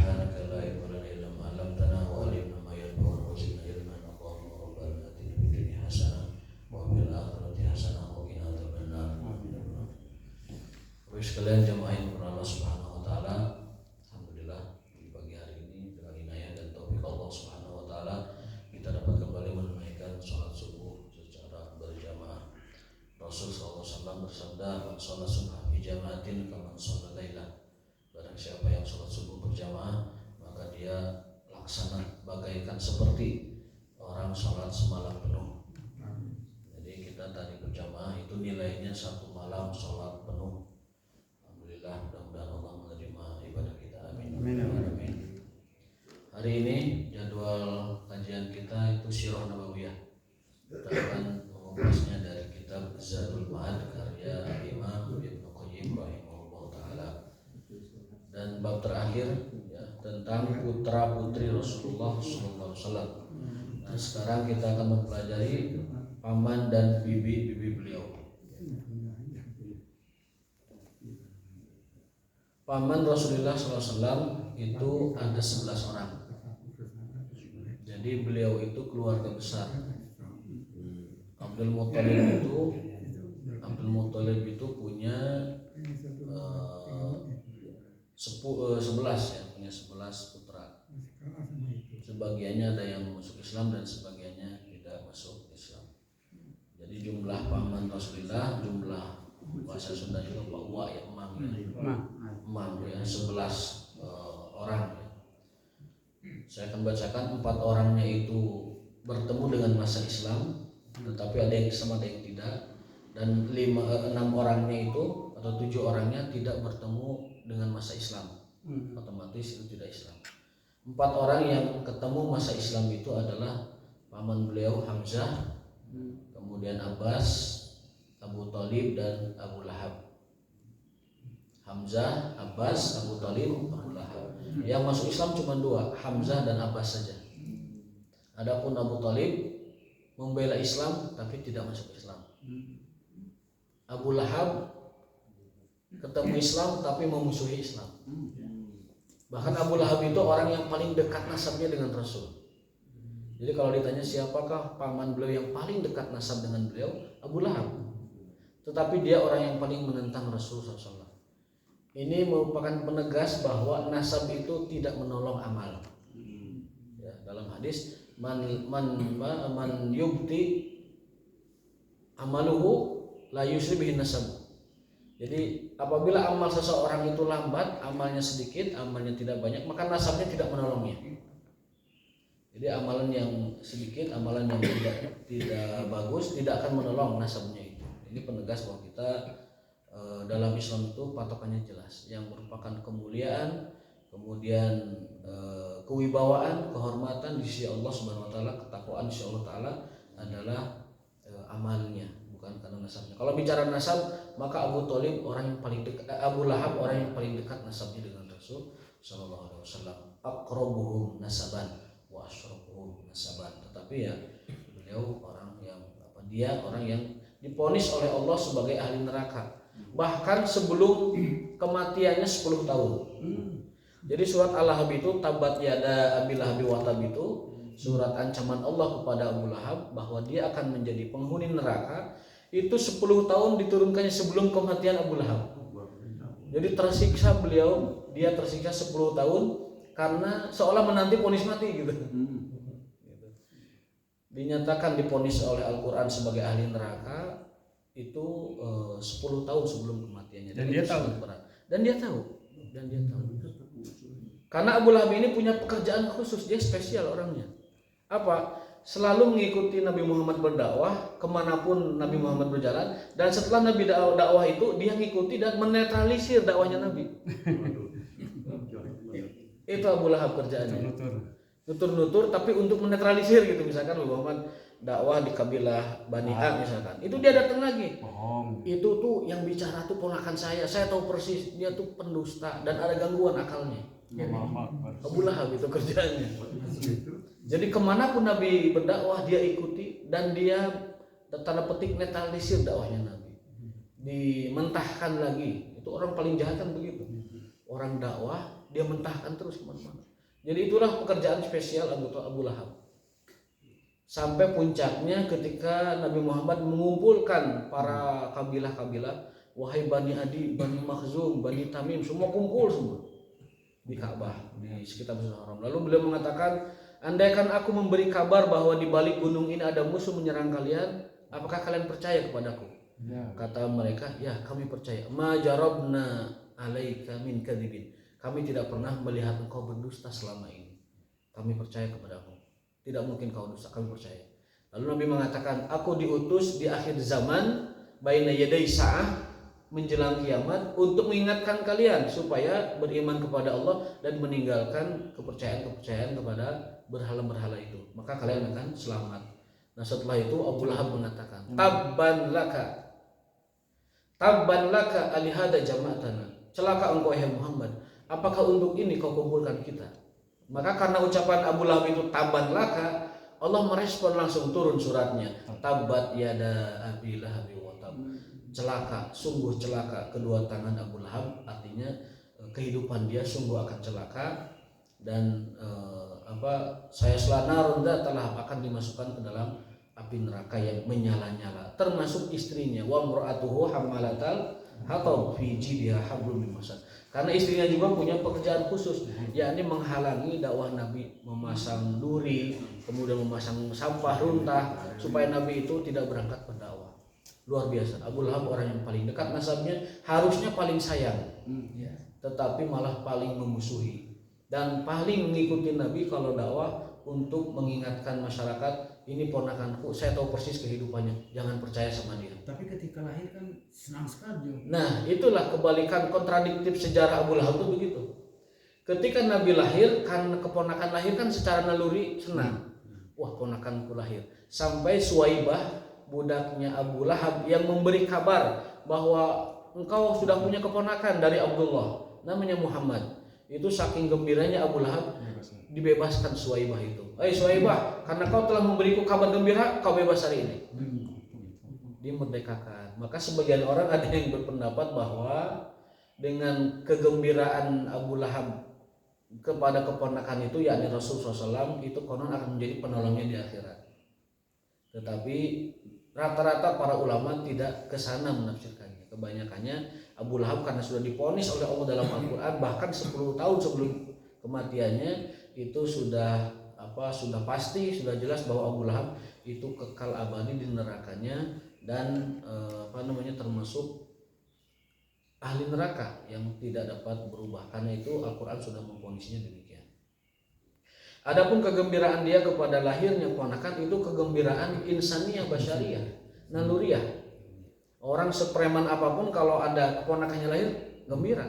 سبحانك لا علم لنا إلا ما علمتنا وعلمنا ما ينفعنا وزدنا علما اللهم ربنا آتنا في الدنيا حسنة وفي الآخرة حسنة وقنا عذاب النار. Bapak sekalian jamaah yang Allah Subhanahu wa taala, alhamdulillah di pagi hari ini dengan inayah dan taufik Allah Subhanahu wa taala kita dapat kembali menunaikan sholat subuh secara berjamaah. Rasul sallallahu alaihi wasallam bersabda, "Man sholat subuh fi jamaatin kaman sholat lailah." Barang siapa yang sholat subuh berjamaah, maka dia laksana bagaikan seperti orang sholat semalam penuh. Jadi kita tadi berjamaah itu nilainya satu malam sholat penuh. Mudah-mudahan Allah menerima ibadah kita. Amin. Amin. Hari ini jadwal kajian kita itu Sirah Nabawiyah. Kita akan membahasnya dari kitab Zadul Ma'ad karya Imam Ibnu Qayyim rahimahullah taala. Dan bab terakhir ya, tentang putra putri Rasulullah sallallahu alaihi wasallam. Nah, sekarang kita akan mempelajari paman dan bibi beliau. Paman Rasulullah SAW itu ada 11 orang. Jadi beliau itu keluarga besar. Abdul Muthalib itu punya 11 ya, punya 11 putra. Sebagiannya ada yang masuk Islam dan sebagiannya tidak masuk Islam. Jadi jumlah paman Rasulullah, jumlah bahasa Sunda juga bahwa ya emam ya 11 orang ya. Saya akan bacakan 4 orangnya itu bertemu dengan masa Islam, tetapi ada yang Islam ada yang tidak, dan 6 orangnya itu atau 7 orangnya tidak bertemu dengan masa Islam, otomatis itu tidak Islam. 4 orang yang ketemu masa Islam itu adalah paman beliau Hamzah, kemudian Abbas, Abu Thalib dan Abu Lahab. Hamzah, Abbas, Abu Thalib, Abu Lahab. Yang masuk Islam cuma 2, Hamzah dan Abbas saja. Adapun Abu Thalib membela Islam tapi tidak masuk Islam. Abu Lahab ketemu Islam tapi memusuhi Islam. Bahkan Abu Lahab itu orang yang paling dekat nasabnya dengan Rasul. Jadi kalau ditanya siapakah paman beliau yang paling dekat nasab dengan beliau, Abu Lahab. Tetapi dia orang yang paling menentang Rasul SAW. Ini merupakan penegas bahwa nasab itu tidak menolong amal. Ya, dalam hadis man yubti amaluhu la yusri bihi nasab. Jadi apabila amal seseorang itu lambat, amalnya sedikit, amalnya tidak banyak, maka nasabnya tidak menolongnya. Jadi amalan yang sedikit, amalan yang tidak bagus tidak akan menolong nasabnya itu. Ini penegas bahwa kita dalam Islam itu patokannya jelas, yang merupakan kemuliaan, kemudian kewibawaan, kehormatan di sisi Allah Subhanahu wa taala, ketakwaan di sisi Allah taala adalah amalnya, bukan karena nasabnya. Kalau bicara nasab, maka Abu Thalib orang yang paling dekat, Abu Lahab orang yang paling dekat nasabnya dengan Rasul sallallahu alaihi wasallam. Aqrabuhum nasaban wa asyrafuhum nasaban. Tetapi ya beliau orang yang diponis oleh Allah sebagai ahli neraka. Bahkan sebelum kematiannya 10 tahun. Jadi surat Al-Lahab itu tabat yada Abi Lahab wa tab itu surat ancaman Allah kepada Abu Lahab bahwa dia akan menjadi penghuni neraka. Itu 10 tahun diturunkannya sebelum kematian Abu Lahab. Jadi tersiksa dia tersiksa 10 tahun karena seolah menanti ponis mati gitu. Dinyatakan diponis oleh Al-Quran sebagai ahli neraka itu 10 tahun sebelum kematiannya. Dan dia tahu. Karena Abu Lahab ini punya pekerjaan khusus, dia spesial orangnya. Apa? Selalu mengikuti Nabi Muhammad berdakwah kemanapun Nabi Muhammad berjalan, dan setelah Nabi dakwah itu dia mengikuti dan menetralisir dakwahnya Nabi. Itu Abu Lahab kerjaannya. Nutur tapi untuk menetralisir gitu. Misalkan Nabi Muhammad dakwah di kabilah Bani A misalkan, itu dia datang lagi. Itu tuh yang bicara tuh ponakan saya tahu persis dia tuh pendusta dan ada gangguan akalnya. Abu Lahab itu kerjaannya. Jadi kemanapun Nabi berdakwah dia ikuti dan dia tanda petik netralisir dakwahnya Nabi. Dimentahkan lagi. Itu orang paling jahat kan begitu. Orang dakwah dia mentahkan terus kemana-mana. Jadi itulah pekerjaan spesial Abu Lahab. Sampai puncaknya ketika Nabi Muhammad mengumpulkan para kabilah-kabilah, wahai Bani Adi, Bani Makhzum, Bani Tamim, semua kumpul semua di Ka'bah, di sekitar Masjidil Haram. Lalu beliau mengatakan, andaikan aku memberi kabar bahwa di balik gunung ini ada musuh menyerang kalian, apakah kalian percaya kepadaku? Kata mereka, ya kami percaya. Ma jarabna alaika min kadzibin. Kami tidak pernah melihat engkau berdusta selama ini. Kami percaya kepadamu. Tidak mungkin kau dusta, kami percaya. Lalu Nabi mengatakan, aku diutus di akhir zaman, baina yaday sa'ah, menjelang kiamat, untuk mengingatkan kalian supaya beriman kepada Allah dan meninggalkan kepercayaan-kepercayaan kepada berhala-berhala itu. Maka kalian akan selamat. Nah setelah itu Abu Lahab mengatakan, tabban laka alihada jama'atana. Celaka engkau wahai Muhammad, apakah untuk ini kau kumpulkan kita? Maka karena ucapan Abu Lahab itu tabban laka, Allah merespon langsung turun suratnya, tabat yada abi lahabi wa tab. Celaka, sungguh celaka kedua tangan Abu Lahab, artinya kehidupan dia sungguh akan celaka. Dan saya selanarun telah akan dimasukkan ke dalam api neraka yang menyala-nyala, termasuk istrinya, wa mur'atuhu hammalatal hatab fi jidha hablum min masad. Karena istrinya juga punya pekerjaan khusus, yakni menghalangi dakwah Nabi, memasang duri, kemudian memasang sampah runtah supaya Nabi itu tidak berangkat berdakwah. Luar biasa. Abu Lahab orang yang paling dekat nasabnya, harusnya paling sayang, tetapi malah paling memusuhi dan paling mengikuti Nabi kalau dakwah, untuk mengingatkan masyarakat, ini ponakanku, saya tahu persis kehidupannya, jangan percaya sama dia. Tapi ketika lahir kan senang sekali. Nah itulah kebalikan kontradiktif sejarah Abu Lahab itu begitu. Ketika Nabi lahir, kan keponakan lahir kan secara naluri senang, wah ponakanku lahir. Sampai Suwaibah, budaknya Abu Lahab, yang memberi kabar bahwa engkau sudah punya keponakan dari Abdullah, namanya Muhammad. Itu saking gembiranya Abu Lahab, dibebaskan Suwaibah itu. Suwaibah, karena kau telah memberiku kabar gembira, kau bebas hari ini. Dimerdekakan. Maka sebagian orang ada yang berpendapat bahwa dengan kegembiraan Abu Lahab kepada keponakan itu, yakni Rasulullah SAW, itu konon akan menjadi penolongnya di akhirat. Tetapi rata-rata para ulama tidak kesana menafsirkannya. Kebanyakannya Abu Lahab karena sudah divonis oleh Allah dalam Al-Quran, bahkan 10 tahun sebelum kematiannya, itu sudah pasti, sudah jelas bahwa Abu Lahab itu kekal abadi di nerakanya, dan termasuk ahli neraka yang tidak dapat berubah, karena itu Al-Quran sudah memvonisnya demikian. Adapun kegembiraan dia kepada lahirnya ponakan, itu kegembiraan insaniyah basyariyah, naluriah. Orang sepreman apapun kalau ada keponakannya lahir, gembira.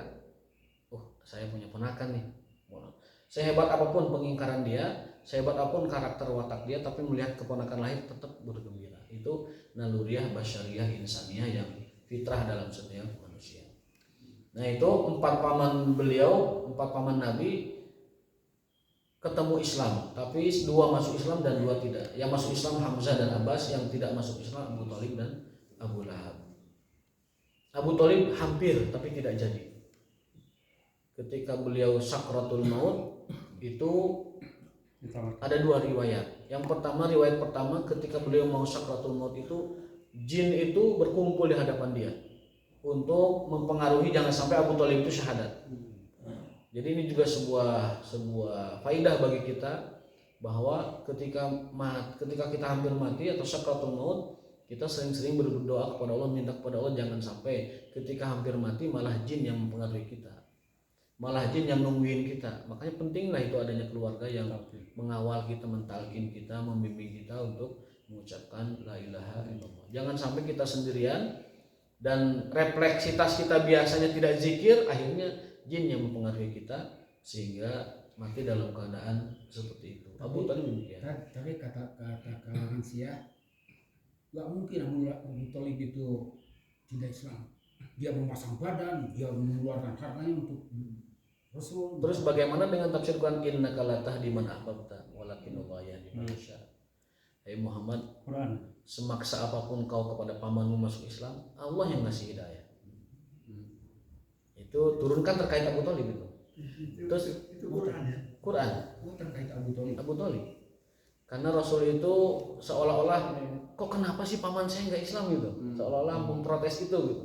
Saya punya ponakan nih. Sehebat apapun pengingkaran dia, sehebat apapun karakter watak dia, tapi melihat keponakan lahir tetap bergembira. Itu naluriah basyariyah insaniyah yang fitrah dalam setiap manusia. Nah itu 4 paman beliau, 4 paman Nabi ketemu Islam, tapi 2 masuk Islam dan 2 tidak. Yang masuk Islam Hamzah dan Abbas, yang tidak masuk Islam Abu Thalib dan Abu Lahab. Abu Thalib hampir tapi tidak jadi. Ketika beliau sakratul maut, itu ada 2 riwayat. Yang pertama, riwayat pertama, ketika beliau mau sakratul maut itu, jin itu berkumpul di hadapan dia untuk mempengaruhi jangan sampai Abu Thalib itu syahadat. Jadi ini juga sebuah faidah bagi kita, bahwa ketika kita hampir mati atau sakratul maut, kita sering-sering berdoa kepada Allah, minta kepada Allah jangan sampai ketika hampir mati malah jin yang mempengaruhi kita, malah jin yang nungguin kita. Makanya pentinglah itu adanya keluarga yang mengawal kita, mentalkin kita, membimbing kita untuk mengucapkan la ilaha illallah. Jangan sampai kita sendirian dan refleksitas kita biasanya tidak zikir, akhirnya jin yang mempengaruhi kita sehingga mati dalam keadaan seperti itu. Abu Thalib demikian. Tapi kata kalangan Syiah, gak mungkin Abu Thalib itu tidak Islam. Dia memasang badan, dia mengeluarkan hartanya untuk Rasul. Terus bagaimana dengan tafsir Quran, innaka la tahdi man ahbabta walakinallahu yahdi man yasha. Hai Muhammad, Quran, semaksa apapun kau kepada pamanmu masuk Islam, Allah yang ngasih hidayah. Itu turunkan terkait Abu Thalib itu. Terus itu Quran ya. Quran terkait Abu Thalib. Abu Thalib. Karena Rasul itu seolah-olah kok kenapa sih paman saya nggak Islam gitu, seolah-olah memprotes itu gitu.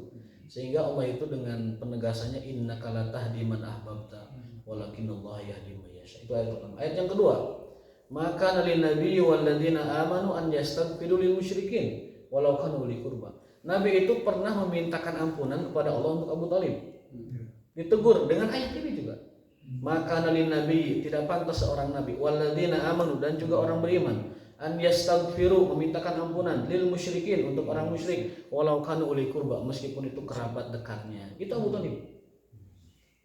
Sehingga Allah itu dengan penegasannya innaka la tahdi man ahbabta walakinallahu yahdi man yasha. Itu ayat pertama. Ayat yang kedua, maka lin nabiyyi wal ladzina amanu an yastaghfiru lil musyrikin walau kanu uli qurba. Nabi itu pernah memintakan ampunan kepada Allah untuk Abu Thalib. Ditegur dengan ayat ini juga. Maka lin nabiyyi, tidak pantas seorang nabi wal ladzina amanu, dan juga orang beriman, an yastaghfiru, memintakan ampunan, lil musyrikin, untuk orang musyrik, walau kanu uli qurba, meskipun itu kerabat dekatnya. Itu Abu Thalib.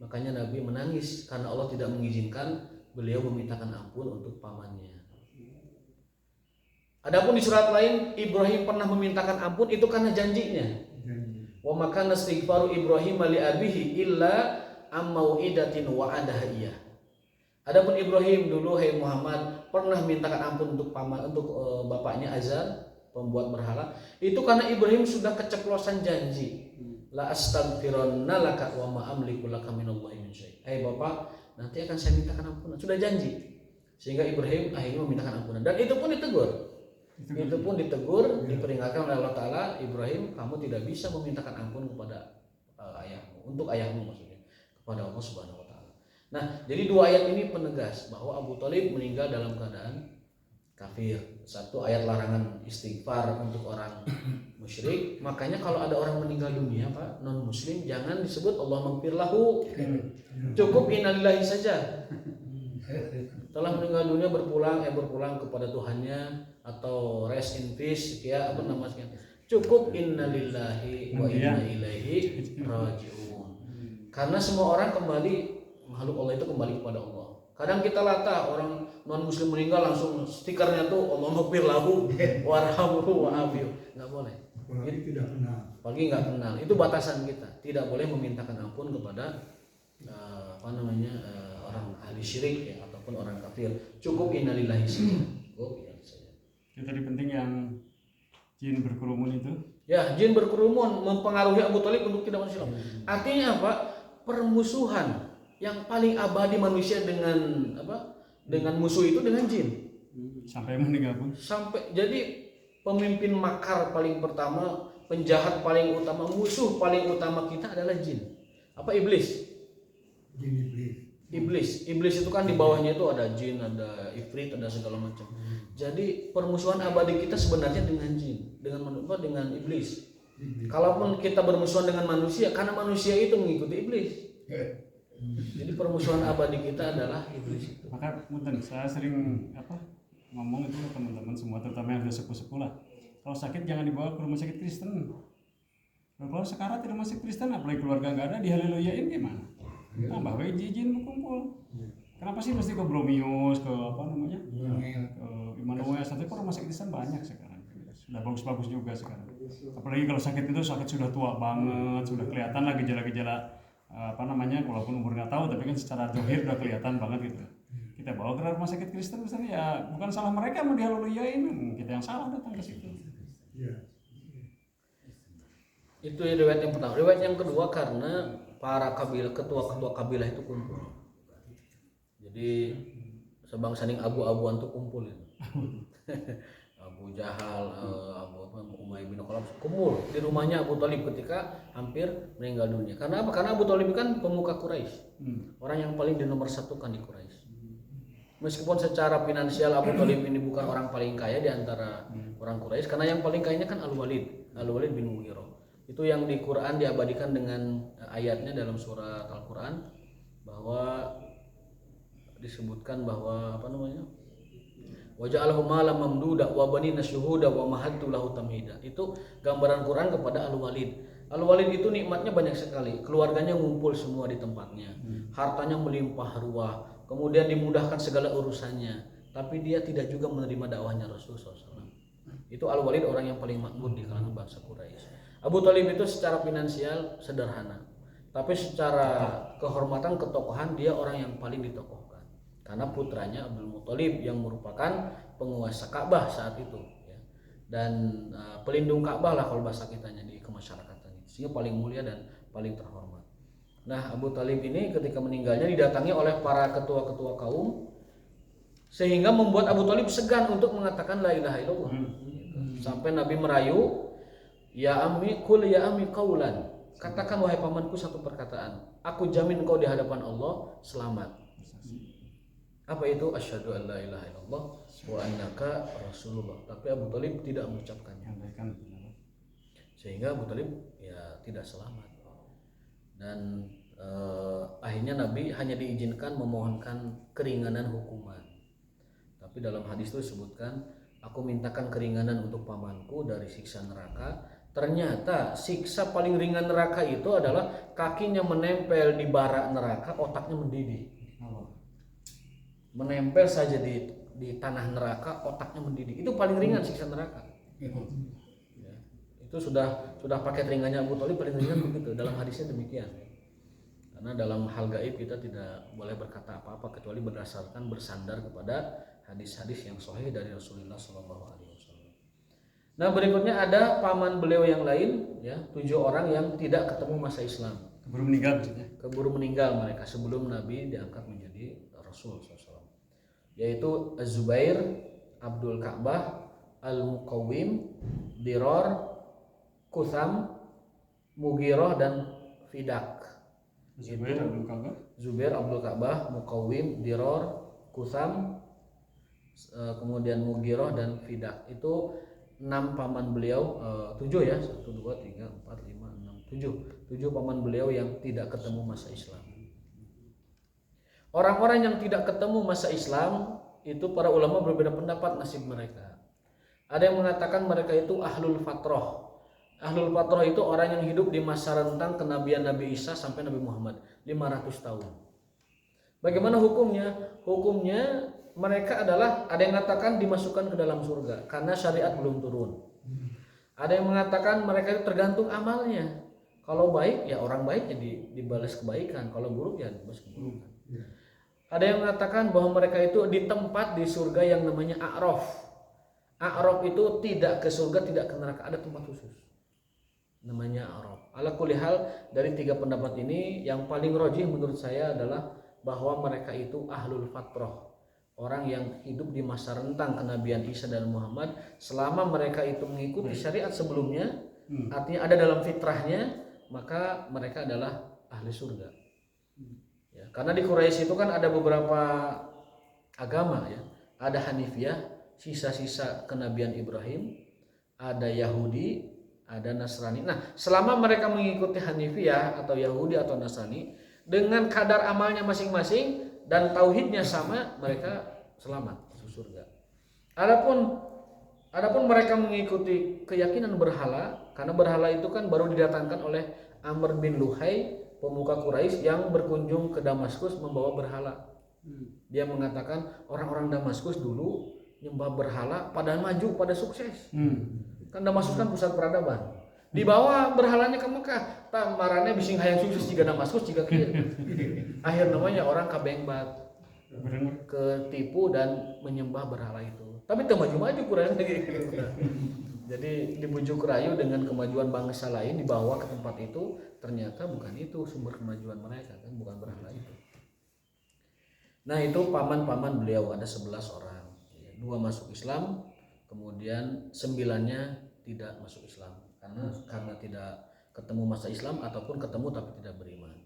Makanya Nabi menangis karena Allah tidak mengizinkan beliau memintakan ampun untuk pamannya. Adapun di surat lain Ibrahim pernah memintakan ampun, itu karena janjinya. Wa maka istighfaru Ibrahim li abihi illa ammau'idatin wa'adaha iya. Adapun Ibrahim dulu, hai Muhammad, pernah mintakan ampun untuk bapaknya Azar, pembuat berhala. Itu karena Ibrahim sudah keceplosan janji. La astaghfironna laka wa ma amliku laka minallahi min syai'. Hai bapak, nanti akan saya mintakan ampunan. Sudah janji. Sehingga Ibrahim akhirnya memintakan ampunan, dan itu pun ditegur. Itu pun ditegur, diperingatkan oleh Allah Ta'ala, Ibrahim, kamu tidak bisa memintakan ampun kepada ayahmu, untuk ayahmu maksudnya, kepada Allah Subhanahu Wa Ta'ala. Nah, jadi dua ayat ini penegas bahwa Abu Thalib meninggal dalam keadaan kafir. Satu ayat larangan istighfar untuk orang musyrik. Makanya kalau ada orang meninggal dunia, Pak, non muslim, jangan disebut Allah maghfir lahu. Cukup innalillahi saja. Telah meninggal dunia berpulang kepada Tuhannya, atau rest in peace, ya apa namanya, cukup innalillahi wa inna ilaihi raji'un. Karena semua orang kembali, makhluk Allah itu kembali kepada Allah. Kadang kita latah orang non muslim meninggal langsung stikernya tuh Allah maghfir lahu warhamhu wa'afiyu. Nggak boleh. Apalagi tidak kenal. Apalagi nggak kenal. Itu batasan kita. Tidak boleh memintakan ampun kepada orang ahli syirik, ya, ataupun orang kafir. Cukup innalillahi saja. Cukup innalillahi saja. Itu tadi penting yang jin berkerumun itu. Ya, jin berkerumun mempengaruhi Abu Thalib untuk tidak masuk Islam. Artinya apa? Permusuhan yang paling abadi manusia dengan musuh itu dengan jin. Sampai meninggal pun. Sampai jadi pemimpin makar paling pertama, penjahat paling utama, musuh paling utama kita adalah jin. Apa? Iblis. Iblis itu kan di bawahnya itu ada jin, ada ifrit, ada segala macam. Jadi permusuhan abadi kita sebenarnya dengan jin, dengan iblis. Kalaupun kita bermusuhan dengan manusia, karena manusia itu mengikuti iblis. Jadi permusuhan abadi kita adalah iblis itu. Maka punten, saya sering ngomong itu ke teman-teman semua, terutama yang sudah sepuh-sepuh lah. Kalau sakit jangan dibawa ke rumah sakit Kristen. Kalau sekarat di rumah sakit Kristen, apalagi keluarga nggak ada, dihaleluyain gimana? Tambah jin berkumpul. Kenapa sih mesti ke Bromius, ke Immanuel? Satu rumah sakit Kristen banyak sekarang. Sudah bagus-bagus juga sekarang. Apalagi kalau sakit itu sudah tua banget, sudah kelihatan lah gejala-gejala walaupun umur nggak tahu, tapi kan secara zahir udah kelihatan banget gitu. Kita bawa ke rumah sakit Kristen misalnya, ya bukan salah mereka mau dihaleluyain, kita yang salah datang ke situ. Itu riwayat yang pertama. Riwayat yang kedua, karena para ketua-ketua kabilah itu kumpul. Jadi sebangsa ning abu-abuan tuh kumpul itu. Abu Jahal, Umayyah bin Khalaf kumpul di rumahnya Abu Thalib ketika hampir meninggal dunia. Karena apa? Karena Abu Thalib kan pemuka Quraisy. Orang yang paling dinomorsatukan di Quraisy. Meskipun secara finansial Abu Thalib ini bukan orang paling kaya di antara orang Quraisy, karena yang paling kayanya kan Al-Walid bin Mughirah. Itu yang di Quran diabadikan dengan ayatnya dalam surat Al-Quran, bahwa disebutkan bahwa wa ja'alahu malam mamduda wa banina syuhuda wa mahattu lahu tamhida. Itu gambaran Quran kepada Al-Walid. Al-Walid itu nikmatnya banyak sekali. Keluarganya ngumpul semua di tempatnya. Hartanya melimpah ruah. Kemudian dimudahkan segala urusannya. Tapi dia tidak juga menerima dakwahnya Rasulullah SAW. Itu Al-Walid orang yang paling makmur di kalangan bangsa Quraisy. Abu Thalib itu secara finansial sederhana, tapi secara kehormatan, ketokohan dia orang yang paling ditokohkan. Karena putranya Abdul Muthalib yang merupakan penguasa Ka'bah saat itu, ya. Dan pelindung Ka'bah lah kalau bahasa kitanya di kemasyarakatan, sehingga paling mulia dan paling terhormat. Nah, Abu Talib ini ketika meninggalnya didatangi oleh para ketua-ketua kaum, sehingga membuat Abu Talib segan untuk mengatakan la ilaha illallah. Sampai Nabi merayu, ya ammi qul ya ammi qaulan. Katakan wahai pamanku satu perkataan, aku jamin engkau di hadapan Allah selamat. Apa itu? Asyhadu an la ilaha illallah wa annaka rasulullah. Tapi Abu Talib tidak mengucapkannya. Sehingga Abu Talib ya tidak selamat. Dan akhirnya Nabi hanya diizinkan memohonkan keringanan hukuman. Tapi dalam hadis itu disebutkan, aku mintakan keringanan untuk pamanku dari siksa neraka. Ternyata siksa paling ringan neraka itu adalah kakinya menempel di bara neraka, otaknya mendidih. Menempel saja di tanah neraka, otaknya mendidih. Itu paling ringan siksa neraka. Ya. Itu sudah paket ringannya Abu Thalib, paling ringan begitu. Dalam hadisnya demikian. Karena dalam hal gaib kita tidak boleh berkata apa-apa kecuali berdasarkan bersandar kepada hadis-hadis yang sahih dari Rasulullah SAW. Nah, berikutnya ada paman beliau yang lain, ya, 7 orang yang tidak ketemu masa Islam. Keburu meninggal maksudnya. Keburu meninggal mereka sebelum Nabi diangkat menjadi Rasul SAW. Yaitu Az-Zubair, Abdul Ka'bah, Al-Muqawwim, Diror, Kutham, Mughirah dan Fidak. Zubair, Abdul Ka'bah, Muqawwim, Diror, Kutham, kemudian Mughirah dan Fidak. Itu 6 paman beliau, 7 ya, 1, 2, 3, 4, 5, 6, 7 paman beliau yang tidak ketemu masa Islam. Orang-orang yang tidak ketemu masa Islam itu para ulama berbeda pendapat nasib mereka. Ada yang mengatakan mereka itu ahlul fatrah. Ahlul fatrah itu orang yang hidup di masa rentang kenabian Nabi Isa sampai Nabi Muhammad 500 tahun. Bagaimana hukumnya? Hukumnya mereka adalah, ada yang mengatakan dimasukkan ke dalam surga karena syariat belum turun. Ada yang mengatakan mereka itu tergantung amalnya. Kalau baik ya orang baik jadi dibalas kebaikan, kalau buruk ya dibalas keburukan. Ada yang mengatakan bahwa mereka itu di tempat di surga yang namanya A'raf. A'raf itu tidak ke surga, tidak ke neraka, ada tempat khusus namanya A'raf. Ala kulli hal, dari 3 pendapat ini yang paling rajih menurut saya adalah bahwa mereka itu ahlul fatrah. Orang yang hidup di masa rentang kenabian Isa dan Muhammad, selama mereka itu mengikuti syariat sebelumnya, artinya ada dalam fitrahnya, maka mereka adalah ahli surga. Ya, karena di Quraisy itu kan ada beberapa agama ya, ada Hanifiyah, sisa-sisa kenabian Ibrahim, ada Yahudi, ada Nasrani. Nah, selama mereka mengikuti Hanifiyah atau Yahudi atau Nasrani dengan kadar amalnya masing-masing dan tauhidnya sama, mereka selamat masuk surga. Adapun mereka mengikuti keyakinan berhala, karena berhala itu kan baru didatangkan oleh Amr bin Luhai, pemuka Quraisy yang berkunjung ke Damaskus membawa berhala. Dia mengatakan orang-orang Damaskus dulu nyembah berhala pada maju, pada sukses. Kan Damaskus kan pusat peradaban. Dibawa berhalanya ke Mekah, tamarane bising hayang sukses jika Damaskus jika kieu. Akhir namanya orang kabengbat, ketipu dan menyembah berhala itu. Tapi teu maju-maju kurang lagi. Jadi dibujuk rayu dengan kemajuan bangsa lain dibawa ke tempat itu, ternyata bukan itu sumber kemajuan mereka, kan bukan berhala itu. Nah, itu paman-paman beliau ada 11 orang. 2 masuk Islam, kemudian 9-nya tidak masuk Islam karena tidak ketemu masa Islam ataupun ketemu tapi tidak beriman.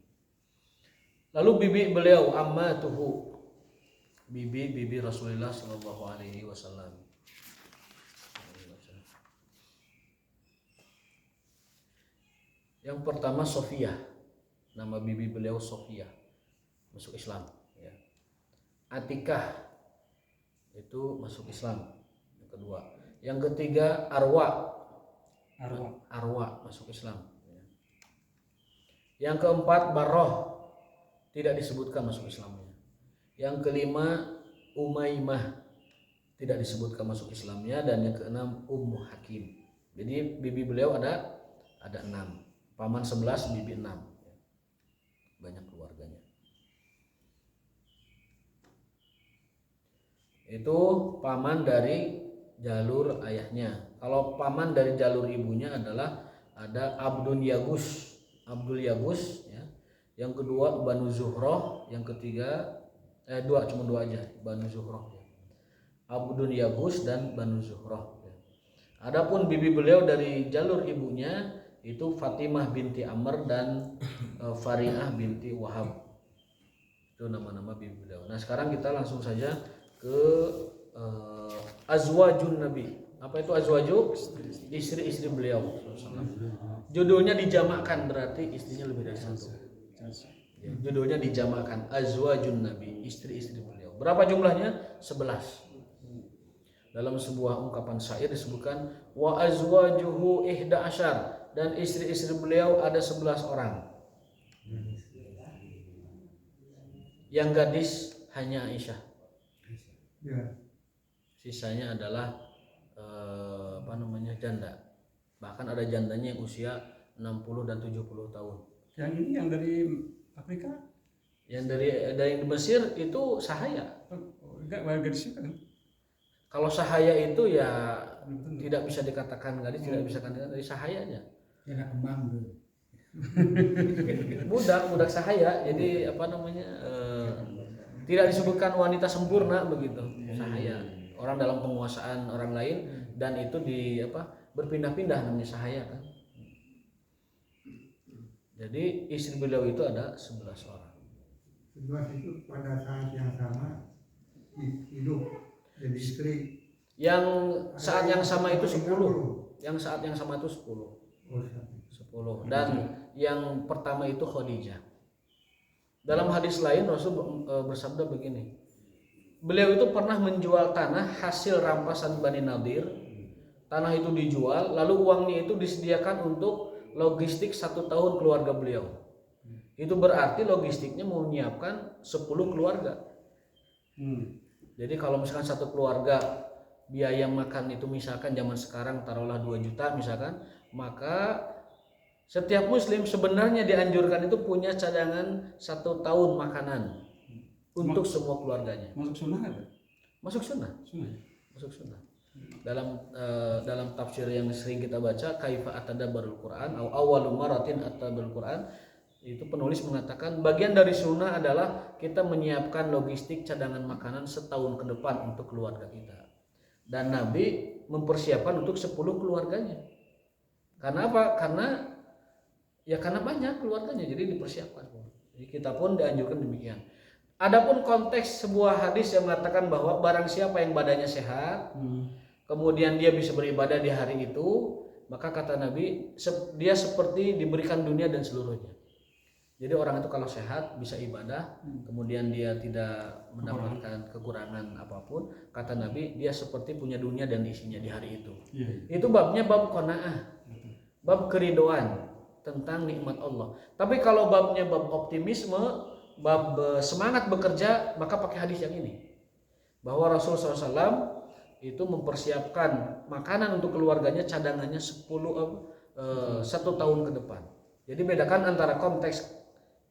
Lalu bibi beliau ammatuhu, bibi Rasulullah sallallahu alaihi wasallam. Yang pertama Sofiyah, nama bibi beliau Sofiyah, masuk Islam ya. Atikah itu masuk Islam, yang kedua. Yang ketiga Arwa masuk Islam. Yang keempat Barroh, tidak disebutkan masuk Islamnya. Yang kelima Umaymah, tidak disebutkan masuk Islamnya. Dan yang keenam Ummu Hakim. Jadi bibi beliau ada 6, paman 11, bibi 6, banyak keluarganya. Itu paman dari jalur ayahnya. Kalau paman dari jalur ibunya adalah ada Abdul Yagus ya, yang kedua Banu Zuhroh, yang ketiga dua, cuma dua aja, Banu Zuhroh ya. Abdun Yabus dan Banu Zuhroh ya. Adapun bibi beliau dari jalur ibunya itu Fatimah binti Amr dan Fariah binti Wahab. Itu nama-nama bibi beliau. Nah sekarang kita langsung saja ke azwajun Nabi. Apa itu azwaju? Istri-istri beliau. Judulnya dijamakkan, berarti istrinya lebih dari satu. Ya, judulnya dijamakkan azwajun Nabi, istri-istri beliau. Berapa jumlahnya? 11. Dalam sebuah ungkapan syair disebutkan wa azwajuhu ihda asyar, dan istri-istri beliau ada 11 orang. Yang gadis hanya Aisyah. Ya. Sisanya adalah janda. Bahkan ada jandanya yang usia 60 dan 70 tahun. Yang ini yang dari Afrika? Yang dari Mesir itu sahaya. Enggak, gadis juga kan? Kalau sahaya itu ya tidak bisa dikatakan gadis, tidak bisa dikatakan dari sahayanya. Kena kembang tuh. Budak sahaya. Jadi tidak disebutkan wanita sempurna begitu. Sahaya. Orang dalam penguasaan orang lain dan itu berpindah-pindah namanya sahaya kan. Jadi istri beliau itu ada 11 orang. 11 itu pada saat yang sama hidup jadi istri. Yang saat yang sama itu 10. 10. Yang saat yang sama itu 10. Oh, 10. Dan yang pertama itu Khadijah. Dalam hadis lain Rasul bersabda begini. Beliau itu pernah menjual tanah hasil rampasan Bani Nadir. Tanah itu dijual, lalu uangnya itu disediakan untuk logistik 1 tahun keluarga beliau. Itu berarti logistiknya menyiapkan 10 keluarga. Jadi kalau misalkan satu keluarga biaya makan itu misalkan zaman sekarang taruhlah 2 juta misalkan, maka setiap muslim sebenarnya dianjurkan itu punya cadangan 1 tahun makanan untuk semua keluarganya. Masuk sunnah ada? Masuk sunnah. Sunnah. Masuk sunnah. Dalam tafsir yang sering kita baca kaifa atadabbarul Quran atau awwalu maratin atadabbarul Quran, itu penulis mengatakan bagian dari sunnah adalah kita menyiapkan logistik cadangan makanan setahun ke depan untuk keluarga kita. Dan Nabi mempersiapkan untuk 10 keluarganya. Karena apa? Karena banyak keluarganya, jadi dipersiapkan. Jadi kita pun dianjurkan demikian. Adapun konteks sebuah hadis yang mengatakan bahwa barang siapa yang badannya sehat, kemudian dia bisa beribadah di hari itu, maka kata Nabi, dia seperti diberikan dunia dan seluruhnya. Jadi orang itu kalau sehat bisa ibadah, kemudian dia tidak mendapatkan kekurangan apapun, kata Nabi, dia seperti punya dunia dan isinya di hari itu. Itu babnya bab qanaah, bab keridoan tentang nikmat Allah. Tapi kalau babnya bab optimisme, bab semangat bekerja, maka pakai hadis yang ini, bahwa Rasulullah SAW itu mempersiapkan makanan untuk keluarganya, cadangannya 1 tahun ke depan. Jadi bedakan antara konteks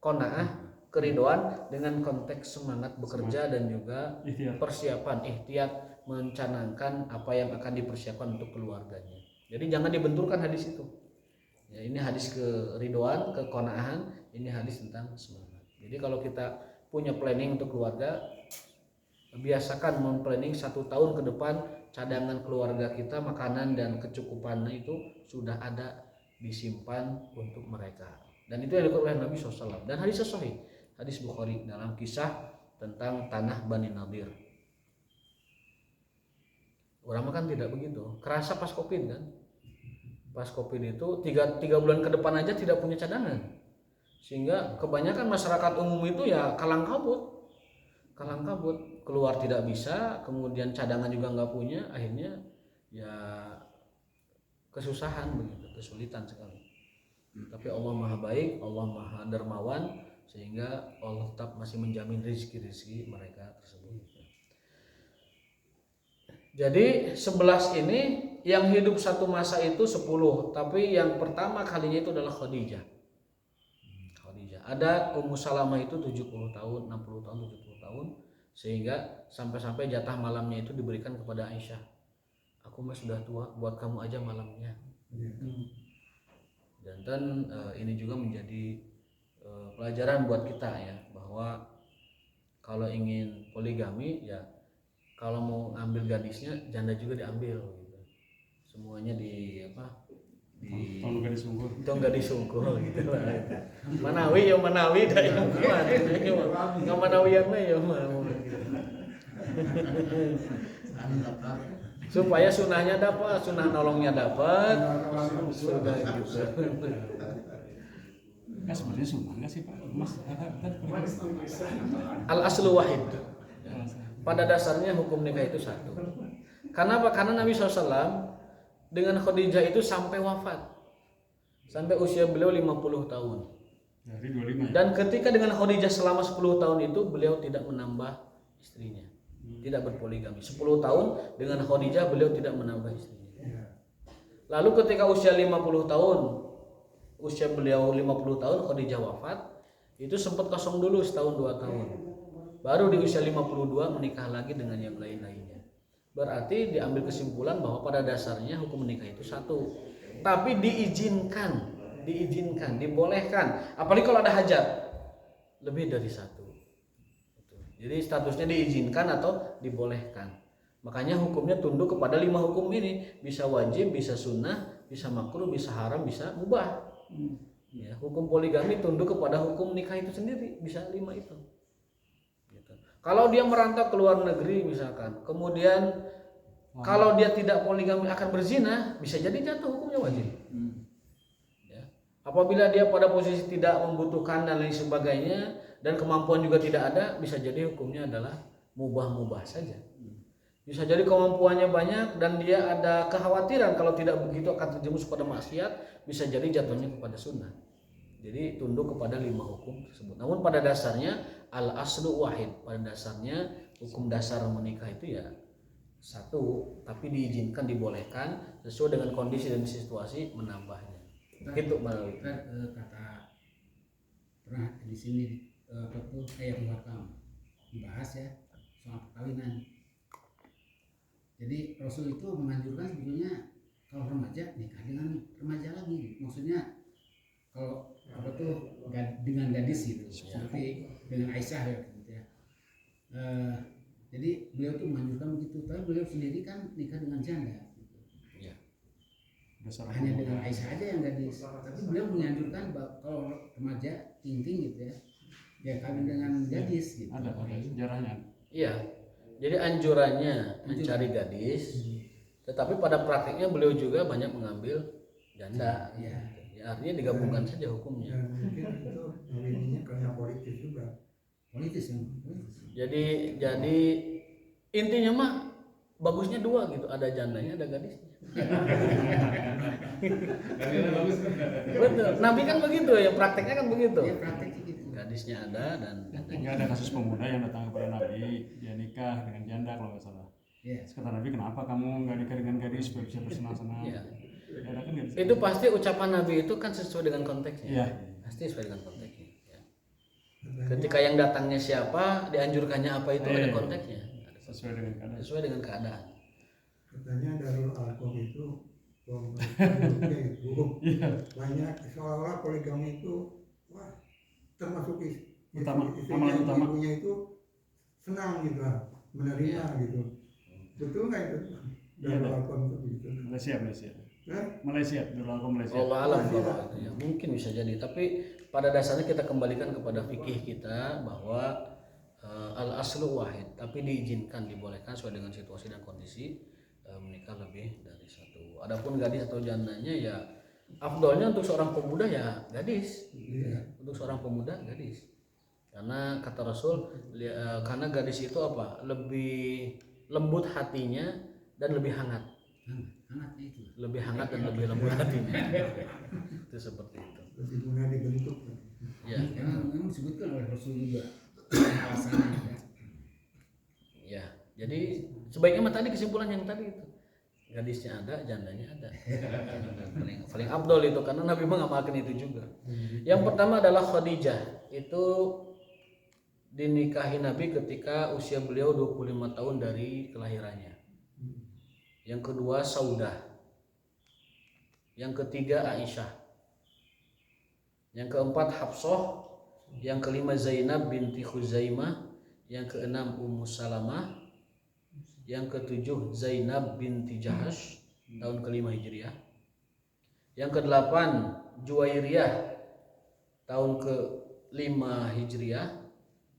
qanaah, keridoan, dengan konteks semangat bekerja dan juga persiapan, ihtiyat, mencanangkan apa yang akan dipersiapkan untuk keluarganya. Jadi jangan dibenturkan hadis itu. Ya, ini hadis keridoan, keqanaahan, ini hadis tentang semangat. Jadi kalau kita punya planning untuk keluarga, biasakan memplanning 1 tahun ke depan cadangan keluarga kita, makanan dan kecukupannya itu sudah ada disimpan untuk mereka. Dan itu yang dilakukan oleh Nabi SAW. Dan hadis sahih, hadis Bukhari dalam kisah tentang tanah Bani Nadir. Orang kan tidak begitu, kerasa pas Covid kan. Pas Covid itu 3 bulan ke depan aja tidak punya cadangan. Sehingga kebanyakan masyarakat umum itu ya kalang kabut, keluar tidak bisa, kemudian cadangan juga nggak punya, akhirnya ya kesusahan begitu, kesulitan sekali. Tapi Allah Maha Baik, Allah Maha Dermawan, sehingga Allah tetap masih menjamin rezeki mereka tersebut. Jadi 11 ini yang hidup satu masa itu 10, tapi yang pertama kalinya itu adalah Khadijah. Ada Ummu Salamah itu 70 tahun, 60 tahun, 70 tahun, sehingga sampai-sampai jatah malamnya itu diberikan kepada Aisyah. Aku mah sudah tua, buat kamu aja malamnya. Dan ini juga menjadi pelajaran buat kita ya, bahwa kalau ingin poligami ya kalau mau ambil gadisnya janda juga diambil gitu. Semuanya di Kalau nggak disungguh. itu nggak disungguh gitu lah. Manawi ya manawi dah yang kuat. Nggak manawian mah ya mau gitu. Supaya sunahnya dapat, sunah nolongnya dapat, surga gitu. Kan sebenarnya sunnah nggak sih Pak? Mas, Al aslu wahid. Pada dasarnya hukum nikah itu satu. Karena apa? Karena Nabi SAW dengan Khadijah itu sampai wafat, sampai usia beliau 50 tahun. dari 25 ya? Dan ketika dengan Khadijah selama 10 tahun itu beliau tidak menambah istrinya, tidak berpoligami. 10 tahun dengan Khadijah beliau tidak menambah istrinya. Lalu ketika usia 50 tahun, usia beliau 50 tahun Khadijah wafat, itu sempat kosong dulu setahun 2 tahun. Baru di usia 52 menikah lagi dengan yang lain-lainnya. Berarti diambil kesimpulan bahwa pada dasarnya hukum menikah itu satu. Tapi diizinkan, dibolehkan. Apalagi kalau ada hajat lebih dari satu. Jadi statusnya diizinkan atau dibolehkan. Makanya hukumnya tunduk kepada 5 hukum ini. Bisa wajib, bisa sunnah, bisa makruh, bisa haram, bisa mubah. Ya, hukum poligami tunduk kepada hukum nikah itu sendiri. Bisa 5 itu. Kalau dia merantau ke luar negeri misalkan, kemudian kalau dia tidak poligami akan berzina, bisa jadi jatuh hukumnya wajib. Ya. Apabila dia pada posisi tidak membutuhkan dan lain sebagainya, dan kemampuan juga tidak ada, bisa jadi hukumnya adalah mubah-mubah saja. Bisa jadi kemampuannya banyak dan dia ada kekhawatiran kalau tidak begitu akan terjerumus pada maksiat, bisa jadi jatuhnya kepada sunnah. Jadi tunduk kepada 5 hukum tersebut. Namun pada dasarnya al aslu wahid. Pada dasarnya hukum dasar menikah itu ya satu, tapi diizinkan, dibolehkan sesuai dengan kondisi dan situasi menambahnya. Gitu melalui. Kata pernah di sini kayak belakang dibahas ya soal perkawinan. Jadi Rasul itu menganjurkan sebetulnya kalau remaja nikah dengan remaja lagi. Maksudnya kalau dengan gadis gitu, seperti dengan Aisyah ya gitu ya. Jadi beliau tuh menganjurkan begitu, tapi beliau sendiri kan nikah dengan janda. Gitu. Ya. Hanya dengan Aisyah aja yang gadis. Tapi beliau menganjurkan kalau remaja tingting gitu ya, ya kawin dengan gadis gitu. Ada sejarahnya. Iya. Jadi anjurannya mencari gadis, tetapi pada praktiknya beliau juga banyak mengambil janda. Ya. Ya, artinya digabungkan saja hukumnya. Dan mungkin itu ini karena politis juga. Politis ya. Jadi intinya mah bagusnya 2 gitu, ada jandanya, ada gadisnya. Betul. Nabi kan begitu ya, prakteknya kan begitu. Ya prakteknya gitu. Gadisnya ada dan Nggak ada kasus pemuda yang datang kepada Nabi, dia nikah dengan janda kalau nggak salah. Ya. Terus kata Nabi, kenapa kamu nggak nikah dengan gadis supaya bisa bersenang-senang? Iya. Ya, ada kan gadis. Itu pasti ucapan Nabi itu kan sesuai dengan konteksnya. Iya. Pasti sesuai dengan konteksnya. Ya. Ketika yang datangnya siapa, dianjurkannya apa itu ada konteksnya. Sesuai dengan keadaan. Sesuai dengan keadaan. Katanya Darul Arqam itu pembentuknya itu banyak seolah-olah poligami itu wah termasuk amalan utama. ibunya itu senang gitu lah, menerima gitu. Betul nggak itu? Iya, Darul Arqam itu begitu. Malaysia, Darul Malaysia. Allah alam kalau itu ya mungkin bisa jadi. Tapi pada dasarnya kita kembalikan kepada fikih kita bahwa al aslu wahid, tapi diizinkan, dibolehkan sesuai dengan situasi dan kondisi menikah lebih dari satu. Adapun gadis atau jandanya ya afdolnya untuk seorang pemuda ya gadis. Untuk seorang pemuda gadis. Karena kata Rasul karena gadis itu apa? Lebih lembut hatinya dan lebih hangat. Hangatnya itu. Lebih hangat dan lebih lembut hatinya. Itu seperti itu. Lebih mudah dibentuk. Ya. Memang disebutkan oleh Rasul juga alasannya ya. Ya. Jadi sebaiknya mah tadi kesimpulan yang tadi itu. Gadisnya ada, jandanya ada. Paling afdol itu karena Nabi mengamalkan itu juga. Yang pertama adalah Khadijah. Itu dinikahi Nabi ketika usia beliau 25 tahun dari kelahirannya. Yang kedua Saudah. Yang ketiga Aisyah. Yang keempat Hafsah. yang kelima Zainab binti Khuzaimah, yang keenam Ummu Salamah, yang ketujuh Zainab binti Jahash tahun kelima Hijriah, yang kedelapan Juwairiyah tahun ke-5 Hijriah,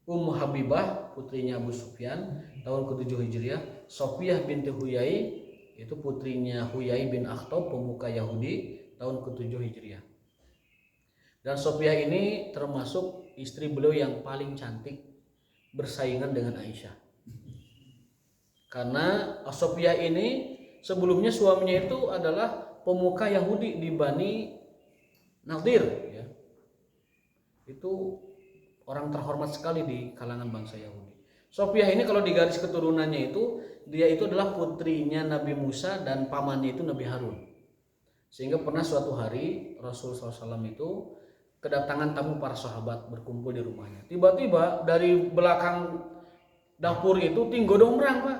Ummu Habibah putrinya Abu Sufyan tahun ke-7 Hijriah, Sofiyah binti Huyai itu putrinya Huyai bin Akhtab pemuka Yahudi tahun ke-7 Hijriah. Dan Sofiyah ini termasuk istri beliau yang paling cantik bersaingan dengan Aisyah. Karena Sofiyah ini sebelumnya suaminya itu adalah pemuka Yahudi di Bani Nadir ya. Itu orang terhormat sekali di kalangan bangsa Yahudi. Sofiyah ini kalau di garis keturunannya itu dia itu adalah putrinya Nabi Musa dan pamannya itu Nabi Harun. Sehingga pernah suatu hari Rasulullah SAW itu kedatangan tamu para sahabat berkumpul di rumahnya. Tiba-tiba dari belakang dapur itu tinggo domrang Pak.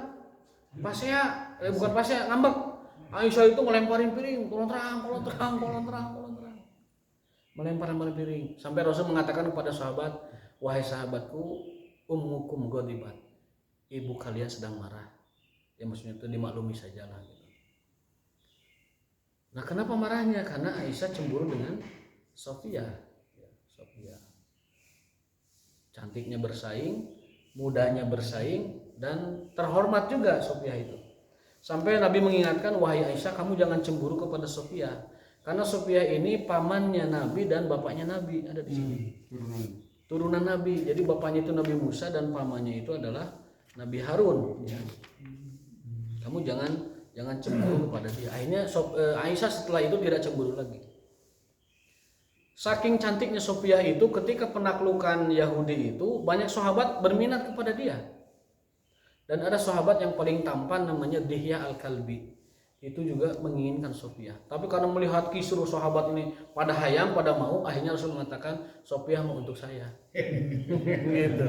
Pasea, bukan pasea, ngambek. Aisyah itu ngelemparin piring, kolon terang. Melempar piring. Sampai Rasul mengatakan kepada sahabat, wahai sahabatku, ummukum ghadibat. Ibu kalian sedang marah. Ya maksudnya itu dimaklumi sajalah gitu. Nah, kenapa marahnya? Karena Aisyah cemburu dengan Sofiyah. Sofiyah. Cantiknya bersaing, mudanya bersaing, dan terhormat juga Sofiyah itu. Sampai Nabi mengingatkan, wahai Aisyah, kamu jangan cemburu kepada Sofiyah. Karena Sofiyah ini pamannya Nabi dan bapaknya Nabi ada di sini. Turunan Nabi. Jadi bapaknya itu Nabi Musa dan pamannya itu adalah Nabi Harun. Ya. Kamu jangan cemburu kepada dia. Akhirnya Aisyah setelah itu tidak cemburu lagi. Saking cantiknya Sofiyah itu, ketika penaklukan Yahudi itu banyak sahabat berminat kepada dia. Dan ada sahabat yang paling tampan namanya Dihya Al-Kalbi. Itu juga menginginkan Sofiyah. Tapi karena melihat kisruh sahabat ini pada hayang, pada mau, akhirnya Rasul mengatakan Sofiyah mau untuk saya. Gitu.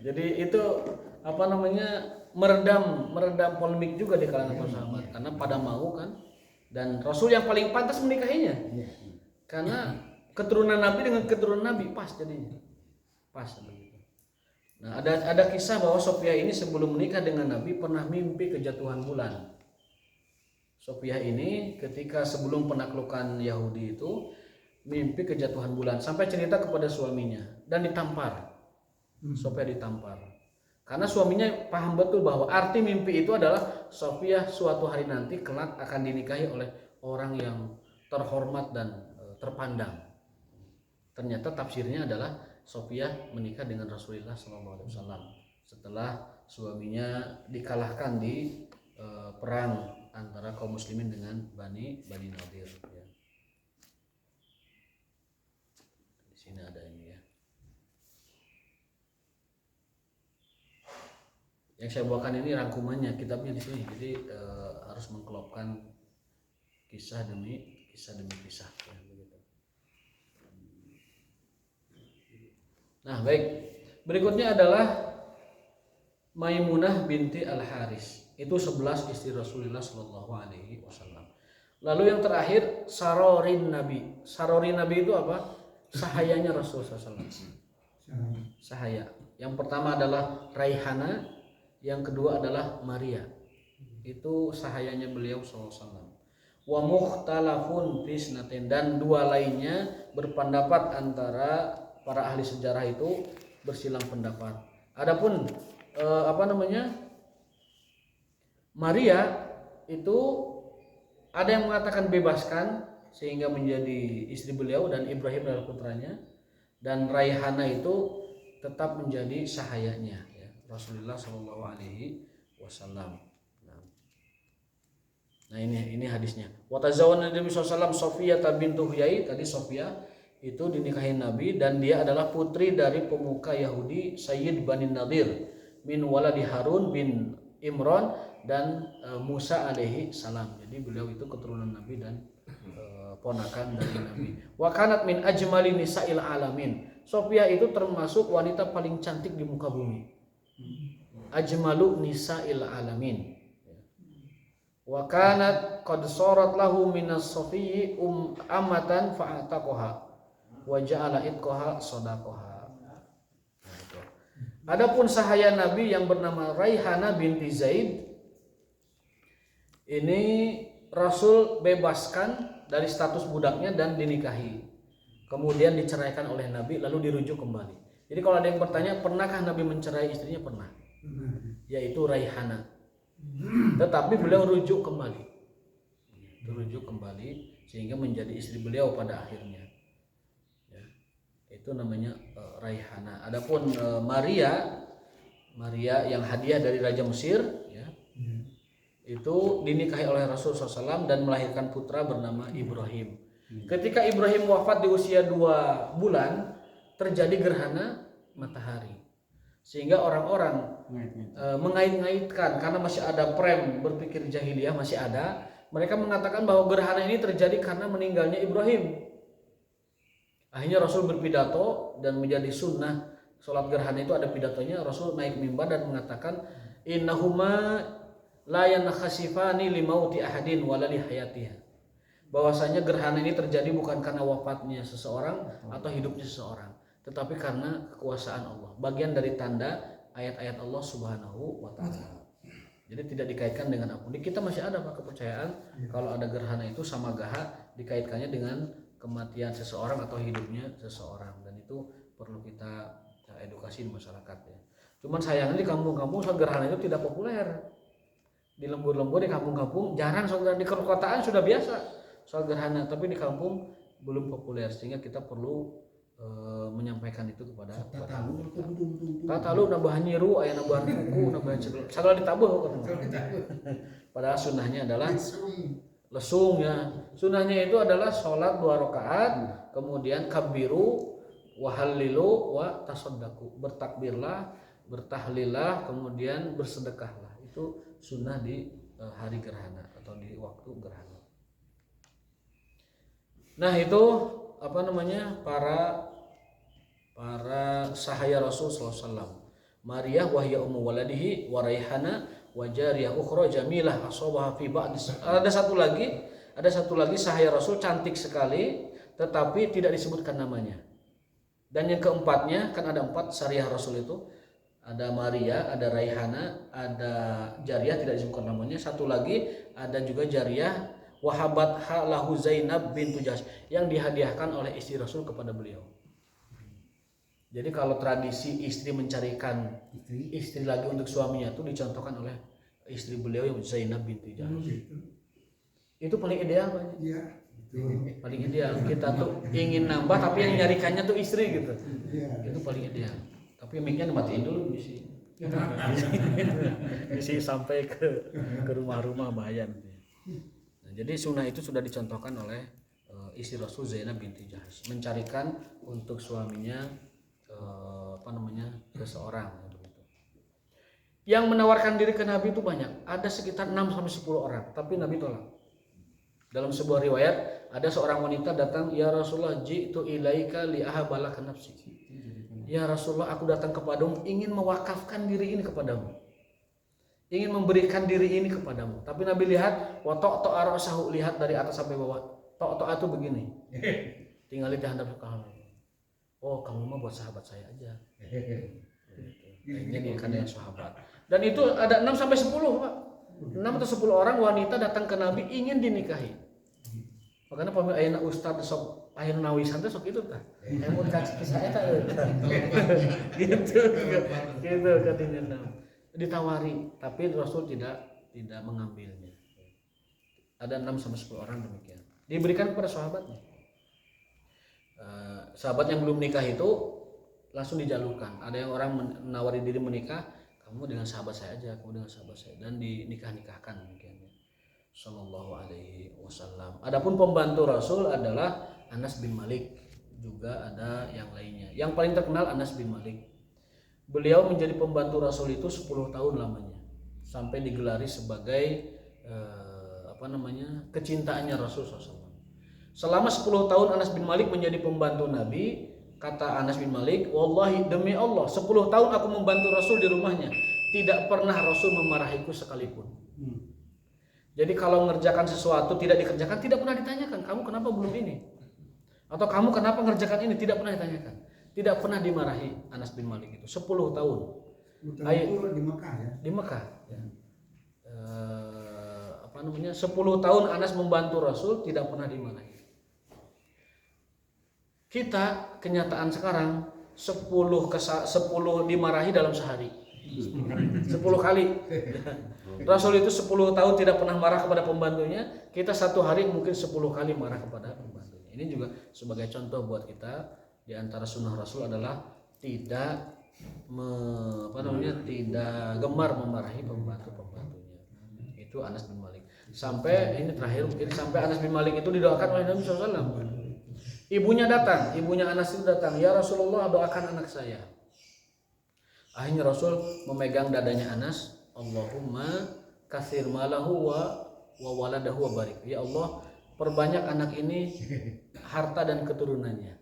Jadi itu meredam polemik juga di kalangan para sahabat karena pada mau kan. Dan Rasul yang paling pantas menikahinya. Karena keturunan Nabi dengan keturunan Nabi pas jadinya. Pas begitu. Nah, ada kisah bahwa Sofiyah ini sebelum menikah dengan Nabi pernah mimpi kejatuhan bulan. Sofiyah ini ketika sebelum penaklukan Yahudi itu mimpi kejatuhan bulan sampai cerita kepada suaminya dan ditampar. Sofiyah ditampar. Karena suaminya paham betul bahwa arti mimpi itu adalah Sofiyah suatu hari nanti kelak akan dinikahi oleh orang yang terhormat dan terpandang. Ternyata tafsirnya adalah Sofiyah menikah dengan Rasulullah SAW setelah suaminya dikalahkan di perang antara kaum muslimin dengan Bani Nadir ya. Di sini ada ini ya. Yang saya bawakan ini rangkumannya, kitabnya di sini. Jadi harus mengkelopkan kisah demi kisah ya, begitu. Nah, baik. Berikutnya adalah Maimunah binti Al-Haris. Itu 11 istri Rasulullah SAW. Lalu yang terakhir Sarorin Nabi. Sarorin Nabi itu apa? Sahayanya Rasulullah SAW. Sahaya. Yang pertama adalah Raihana, yang kedua adalah Maria. Itu sahayanya beliau SAW. Wa mukhtalafun fisnatin, dan dua lainnya berpendapat antara para ahli sejarah itu bersilang pendapat. Adapun Maria itu ada yang mengatakan bebaskan sehingga menjadi istri beliau dan Ibrahim adalah putranya, dan Raihana itu tetap menjadi sahayanya ya, Rasulullah SAW. Nah ini hadisnya. Wa tazawwaja Nabi SAW Sofiyah bintu Huyai, tadi Sofiyah itu dinikahi Nabi dan dia adalah putri dari pemuka Yahudi Sayyid Bani Nadir min waladi Harun bin Imran dan Musa alaihi salam. Jadi beliau itu keturunan Nabi dan ponakan dari Nabi. Wa kanat min ajmali nisa'il alamin. Sofiyah itu termasuk wanita paling cantik di muka bumi. Ajmalu nisa'il alamin. Wa kanat qad sarat lahu minas safiyyi amatan fa'ataqaha wa ja'ala itqaha sadaqaha. Adapun sahaya Nabi yang bernama Raihana binti Zaid, ini Rasul bebaskan dari status budaknya dan dinikahi. Kemudian diceraikan oleh Nabi lalu dirujuk kembali. Jadi kalau ada yang bertanya, pernahkah Nabi mencerai istrinya? Pernah. Yaitu Raihana. Tetapi beliau rujuk kembali. Rujuk kembali sehingga menjadi istri beliau pada akhirnya. Ya, itu namanya Raihana. Adapun Maria yang hadiah dari Raja Mesir, ya, itu dinikahi oleh Rasul SAW dan melahirkan putra bernama Ibrahim. Ketika Ibrahim wafat di usia 2 bulan, terjadi gerhana matahari, sehingga orang-orang mengait-ngaitkan karena masih ada prem berpikir jahiliyah, masih ada. Mereka mengatakan bahwa gerhana ini terjadi karena meninggalnya Ibrahim. Akhirnya Rasul berpidato dan menjadi sunnah sholat gerhana itu ada pidatonya. Rasul naik mimbar dan mengatakan, innahuma la yanakhasifani limauti ahadin wala li hayatiha. Bahwasanya gerhana ini terjadi bukan karena wafatnya seseorang atau hidupnya seseorang, tetapi karena kekuasaan Allah. Bagian dari tanda ayat-ayat Allah Subhanahu wa taala. Jadi tidak dikaitkan dengan apa. Di kita masih ada Pak kepercayaan kalau ada gerhana itu sama gaha dikaitkannya dengan kematian seseorang atau hidupnya seseorang, dan itu perlu kita edukasi di masyarakat ya. Cuman sayangnya di kampung-kampung soal gerhana itu tidak populer. Di lembur-lembur di kampung-kampung jarang, soal di perkotaan sudah biasa soal gerhana, tapi di kampung belum populer, sehingga kita perlu menyampaikan itu kepada tatalu nambah nyiru aya nambah kuku nambah segala ditabuh kan. Padahal sunnahnya adalah lesung ya. Sunnahnya itu adalah sholat 2 rakaat, kemudian kabiru wahallilu wa tasaddaku, bertakbirlah, bertahlillah, kemudian bersedekahlah. Itu sunnah di hari gerhana atau di waktu gerhana. Nah itu apa namanya para sahaya Rasul SAW. Maria wahya ummu waladihi wa Raihana wa jariyah ukhra jamilah asabaha fi ba'd. Ada satu lagi sahaya Rasul cantik sekali tetapi tidak disebutkan namanya. Dan yang keempatnya, kan ada 4 syariah Rasul itu, ada Maria, ada Raihana, ada jariyah tidak disebutkan namanya. Satu lagi ada juga jariyah wahabat lahu Zainab bintu Jahsh yang dihadiahkan oleh istri Rasul kepada beliau. Jadi kalau tradisi istri mencarikan istri lagi untuk suaminya itu dicontohkan oleh istri beliau yang Zainab bintu Jahsh. Itu paling ideal Pak. Iya. Paling ideal. Kita tuh ingin nambah tapi yang nyarikannya tuh istri gitu. Itu paling ideal. Tapi mic-nya dimatiin dulu misi. Misi sampai ke rumah-rumah bahaya nanti. Nah, jadi sunnah itu sudah dicontohkan oleh istri Rasul Zainab binti Jahsh, mencarikan untuk suaminya seseorang begitu. Yang menawarkan diri ke Nabi itu banyak, ada sekitar 6-10 orang, tapi Nabi tolak. Dalam sebuah riwayat ada seorang wanita datang, ya Rasulullah ji'tu ilaika li ahabalaka nafsi. Ya Rasulullah, aku datang kepadamu ingin mewakafkan diri ini kepadamu, ingin memberikan diri ini kepadamu. Tapi Nabi lihat, wa ta'ta'a ra'sahu, lihat dari atas sampai bawah. Ta'ta'a itu begini, tinggal di handap kamu. Oh kamu mah buat sahabat saya aja. Ini dia yang sahabat. Dan itu ada 6-10 Pak. 6 atau 10 orang wanita datang ke Nabi ingin dinikahi. Makanya pamil ayeuna ustaz sok ayeuna nawisan teh sok itu tah. Mau dikasih ke saya tah. Gitu katanya. Ditawari, tapi Rasul tidak mengambilnya. Ada 6-10 orang demikian. Diberikan kepada sahabatnya. Sahabat yang belum nikah itu langsung dijalurkan. Ada yang orang menawari diri menikah, kamu dengan sahabat saya aja, kamu dengan sahabat saya, dan dinikah-nikahkan demikian. Sallallahu alaihi wasallam. Adapun pembantu Rasul adalah Anas bin Malik, juga ada yang lainnya. Yang paling terkenal Anas bin Malik. Beliau menjadi pembantu Rasul itu 10 tahun lamanya, sampai digelari sebagai kecintaannya Rasul SAW. Selama 10 tahun Anas bin Malik menjadi pembantu Nabi, kata Anas bin Malik, wallahi demi Allah 10 tahun aku membantu Rasul di rumahnya, tidak pernah Rasul memarahiku sekalipun. Jadi kalau mengerjakan sesuatu tidak dikerjakan, tidak pernah ditanyakan, kamu kenapa belum ini? Atau kamu kenapa mengerjakan ini? Tidak pernah ditanyakan. tidak pernah dimarahi Anas bin Malik itu 10 tahun Utang Ayo. itu di Mekah ya. di Mekah ya. 10 tahun Anas membantu Rasul tidak pernah dimarahi. Kita kenyataan sekarang 10 dimarahi dalam sehari 10 kali. Rasul itu 10 tahun tidak pernah marah kepada pembantunya, kita satu hari mungkin 10 kali marah kepada pembantunya. Ini juga sebagai contoh buat kita, di antara sunnah Rasul adalah tidak tidak gemar memarahi pembantunya. Itu Anas bin Malik. Sampai ini terakhir mungkin, sampai Anas bin Malik itu didoakan oleh Nabi SAW. Ibunya datang, ibunya Anas itu datang, ya Rasulullah doakan anak saya. Akhirnya Rasul memegang dadanya Anas, Allahumma katsir malahu wa waladahu wa barik. Ya Allah, perbanyak anak ini harta dan keturunannya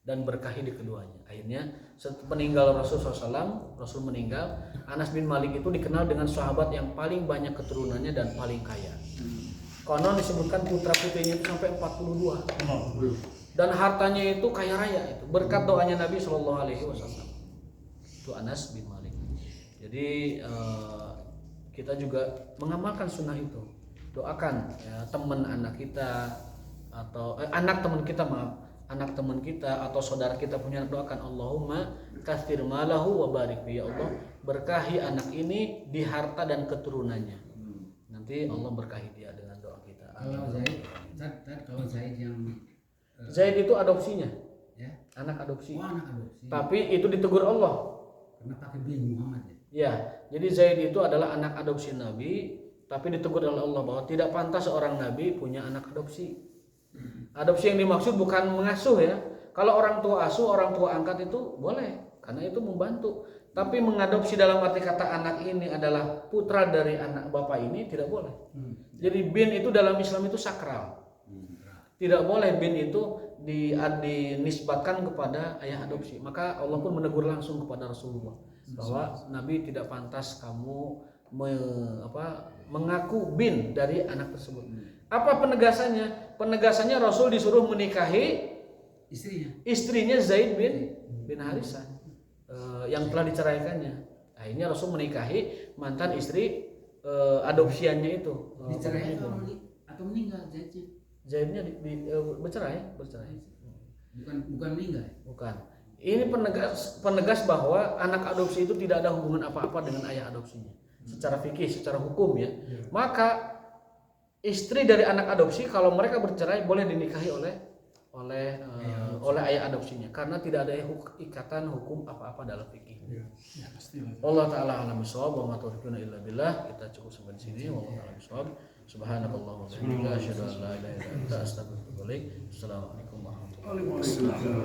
dan berkahi di keduanya. Akhirnya setelah meninggal Rasul SAW, Rasul meninggal, Anas bin Malik itu dikenal dengan sahabat yang paling banyak keturunannya dan paling kaya. Konon disebutkan putra putrinya itu sampai 42 dan hartanya itu kaya raya itu berkat doanya Nabi SAW. Itu Anas bin Malik. Jadi kita juga mengamalkan sunnah itu. Doakan ya, teman anak kita atau anak teman kita anak teman kita atau saudara kita punya, doakan Allahumma katsir malahu wa barik, ya Allah berkahi anak ini di harta dan keturunannya. Nanti Allah berkahi dia dengan doa kita. Kalau Zaid yang Zaid itu adopsinya, ya, anak adopsi. anak adopsi. Tapi itu ditegur Allah. Karena pakai bin Muhammad ya. Ya, jadi Zaid itu adalah anak adopsi Nabi, tapi ditegur oleh Allah bahwa tidak pantas seorang Nabi punya anak adopsi. Adopsi yang dimaksud bukan mengasuh ya. Kalau orang tua asuh, orang tua angkat itu boleh, karena itu membantu. Tapi mengadopsi dalam arti kata anak ini adalah putra dari anak bapak ini tidak boleh. Jadi bin itu dalam Islam itu sakral. Tidak boleh bin itu dinisbatkan kepada ayah adopsi. Maka Allah pun menegur langsung kepada Rasulullah bahwa Nabi tidak pantas kamu mengaku bin dari anak tersebut. Apa penegasannya? Penegasannya Rasul disuruh menikahi istrinya Zaid bin Harisah yang telah diceraikannya. Akhirnya Rasul menikahi mantan istri adopsiannya itu. Dicerai atau meninggal Zaidnya? Zaidnya bercerai. Bukan meninggal. Bukan. Ini penegas bahwa anak adopsi itu tidak ada hubungan apa-apa dengan ayah adopsinya. Secara fikih, secara hukum ya. Maka istri dari anak adopsi kalau mereka bercerai boleh dinikahi oleh ayah adopsinya, karena tidak ada ikatan hukum apa-apa dalam fikih. Ya, pastilah. Allah taala alam bisawab wa ma taufiquna illa billah. Kita cukup sampai di sini. Wallahu taala bisawab. Subhanakallahumma wa bihamdika asyhadu an la ilaha illa anta astaghfiruka wa atubu ilaik. Assalamualaikum warahmatullahi wabarakatuh.